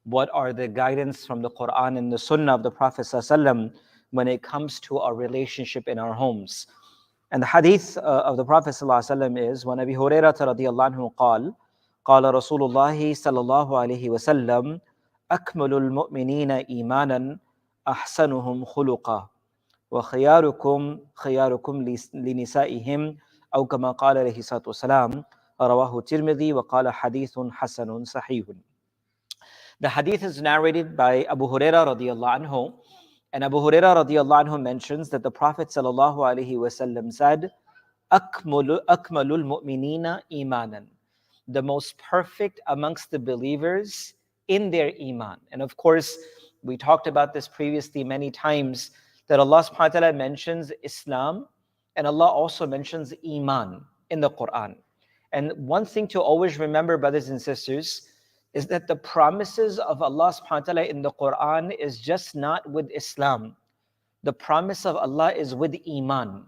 What are the guidance from the Quran and the Sunnah of the Prophet ﷺ when it comes to our relationship in our homes? And the hadith of the Prophet ﷺ is, when Abi Hurairah radiyallahu anhu قال رسول الله صلى الله عليه وسلم أكمل المؤمنين إيمانا أحسنهم خلقا وخياركم خياركم لنسائهم أو كما قال عليه الصلاة والسلام رواه الترمذي وقال حديث حسن صحيح. The hadith is narrated by Abu Hurairah radiyallahu anhu, and Abu Hurairah radiyallahu anhu mentions that the Prophet sallallahu alaihi wasallam said, "Akmalul mu'minina imanan," the most perfect amongst the believers in their iman. And of course, we talked about this previously many times, that Allah subhanahu wa ta'ala mentions Islam, and Allah also mentions iman in the Quran. And one thing to always remember, brothers and sisters, is that the promises of Allah subhanahu wa ta'ala in the Quran is just not with Islam. The promise of Allah is with Iman.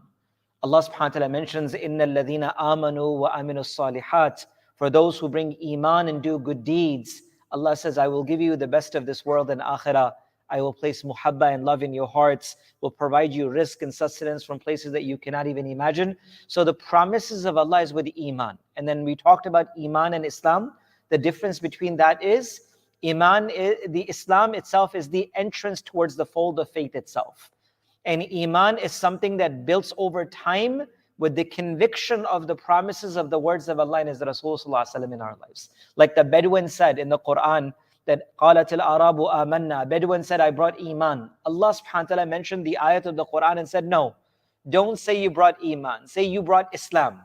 Allah subhanahu wa ta'ala mentions, إِنَّ الَّذِينَ آمَنُوا وَأَمِنُوا الصَّالِحَاتِ, for those who bring Iman and do good deeds. Allah says, I will give you the best of this world and akhirah. I will place muhabba and love in your hearts, will provide you rizq and sustenance from places that you cannot even imagine. So the promises of Allah is with Iman. And then we talked about Iman and Islam. The difference between that is, Iman, the Islam itself is the entrance towards the fold of faith itself. And Iman is something that builds over time with the conviction of the promises of the words of Allah and His Rasul in our lives. Like the Bedouin said in the Quran, that قَالَتِ الْأَعْرَابُ آمَنَّا, Bedouin said, I brought Iman. Allah subhanahu wa ta'ala mentioned the ayat of the Quran and said, no, don't say you brought Iman, say you brought Islam.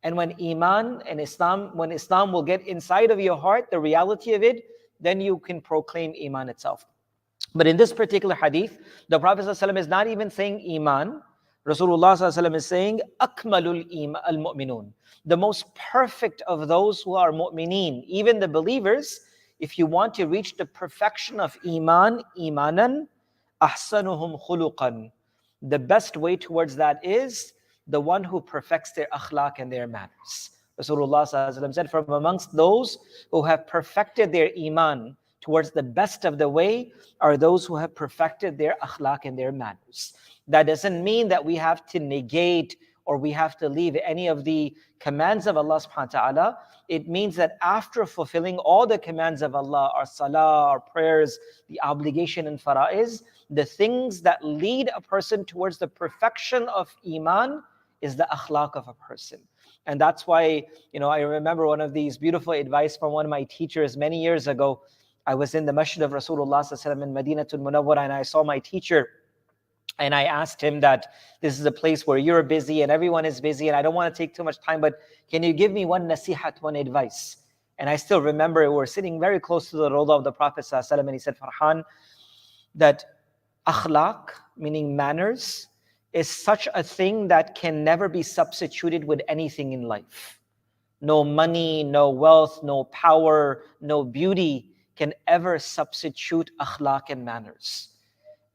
And when Iman and Islam, when Islam will get inside of your heart, the reality of it, then you can proclaim Iman itself. But in this particular hadith, the Prophet ﷺ is not even saying Iman. Rasulullah ﷺ is saying, Akmalul al-mu'minun, the most perfect of those who are mu'mineen, even the believers. If you want to reach the perfection of Iman, Imanan, ahsanuhum khuluqan, the best way towards that is the one who perfects their akhlaq and their manners. Rasulullah said, from amongst those who have perfected their iman towards the best of the way are those who have perfected their akhlaq and their manners. That doesn't mean that we have to negate or we have to leave any of the commands of Allah subhanahu wa ta'ala. It means that after fulfilling all the commands of Allah, our salah, our prayers, the obligation and fara'iz, the things that lead a person towards the perfection of iman is the akhlaq of a person. And that's why, I remember one of these beautiful advice from one of my teachers many years ago. I was in the Masjid of Rasulullah in Madinatul Munawwara, and I saw my teacher, and I asked him that this is a place where you're busy and everyone is busy, and I don't want to take too much time, but can you give me one nasihat, one advice? And I still remember we were sitting very close to the Rawdah of the Prophet and he said, Farhan, that akhlaq, meaning manners, is such a thing that can never be substituted with anything in life. No money, no wealth, no power, no beauty can ever substitute akhlaq and manners.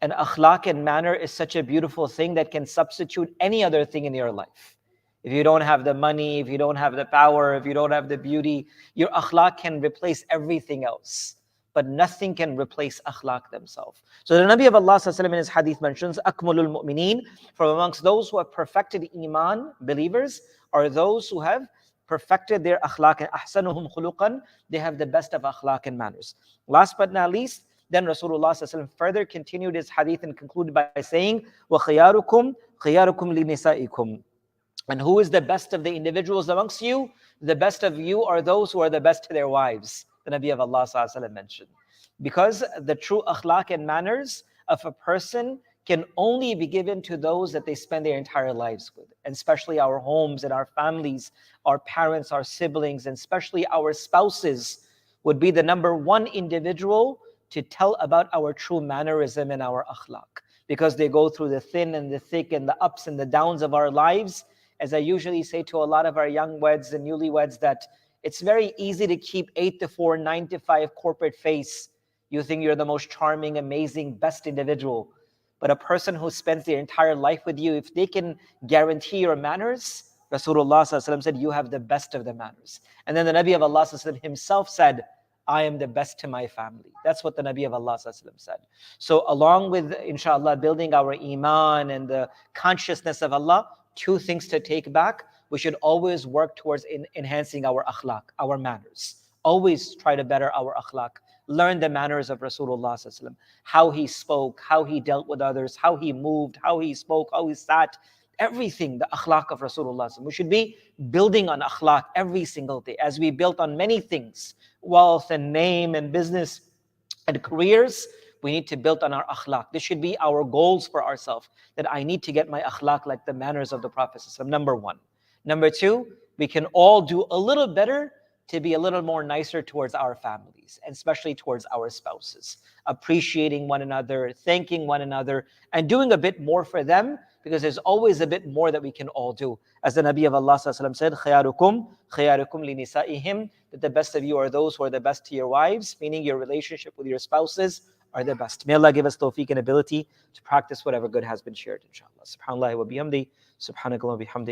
And akhlaq and manner is such a beautiful thing that can substitute any other thing in your life. If you don't have the money, if you don't have the power, if you don't have the beauty, your akhlaq can replace everything else. But nothing can replace akhlaq themselves. So the Nabi of Allah in his hadith mentions, Akmalul mu'mineen, from amongst those who have perfected iman, believers, are those who have perfected their akhlaq, and ahsanuhum khuluqan, they have the best of akhlaq and manners. Last but not least, then Rasulullah further continued his hadith and concluded by saying, وَخِيَارُكُمْ خِيَارُكُمْ لِنِسَائِكُمْ, and who is the best of the individuals amongst you? The best of you are those who are the best to their wives, the Nabi of Allah mentioned. Because the true akhlaq and manners of a person can only be given to those that they spend their entire lives with, and especially our homes and our families, our parents, our siblings, and especially our spouses would be the number one individual to tell about our true mannerism and our akhlaq, because they go through the thin and the thick and the ups and the downs of our lives. As I usually say to a lot of our young weds and newlyweds, that it's very easy to keep 8 to 4, 9 to 5 corporate face. You think you're the most charming, amazing, best individual. But a person who spends their entire life with you, if they can guarantee your manners, Rasulullah said, you have the best of the manners. And then the Nabi of Allah himself said, I am the best to my family. That's what the Nabi of Allah said. So along with, inshallah, building our iman and the consciousness of Allah, two things to take back. We should always work towards enhancing our akhlaq, our manners. Always try to better our akhlaq. Learn the manners of Rasulullah, how he spoke, how he dealt with others, how he moved, how he spoke, how he sat. Everything, the akhlaq of Rasulullah. We should be building on akhlaq every single day, as we built on many things, wealth and name and business and careers. We need to build on our akhlaq. This should be our goals for ourselves, that I need to get my akhlaq like the manners of the Prophet, number one. Number two, we can all do a little better to be a little more nicer towards our families, and especially towards our spouses, appreciating one another, thanking one another, and doing a bit more for them, because there's always a bit more that we can all do. As the Nabi of Allah said, خَيَارُكُمْ لِنِسَائِهِمْ, that the best of you are those who are the best to your wives, meaning your relationship with your spouses are the best. May Allah give us tawfiq and ability to practice whatever good has been shared, inshallah. Subhanallah wa bihamdi, subhanakallah wa bihamdi.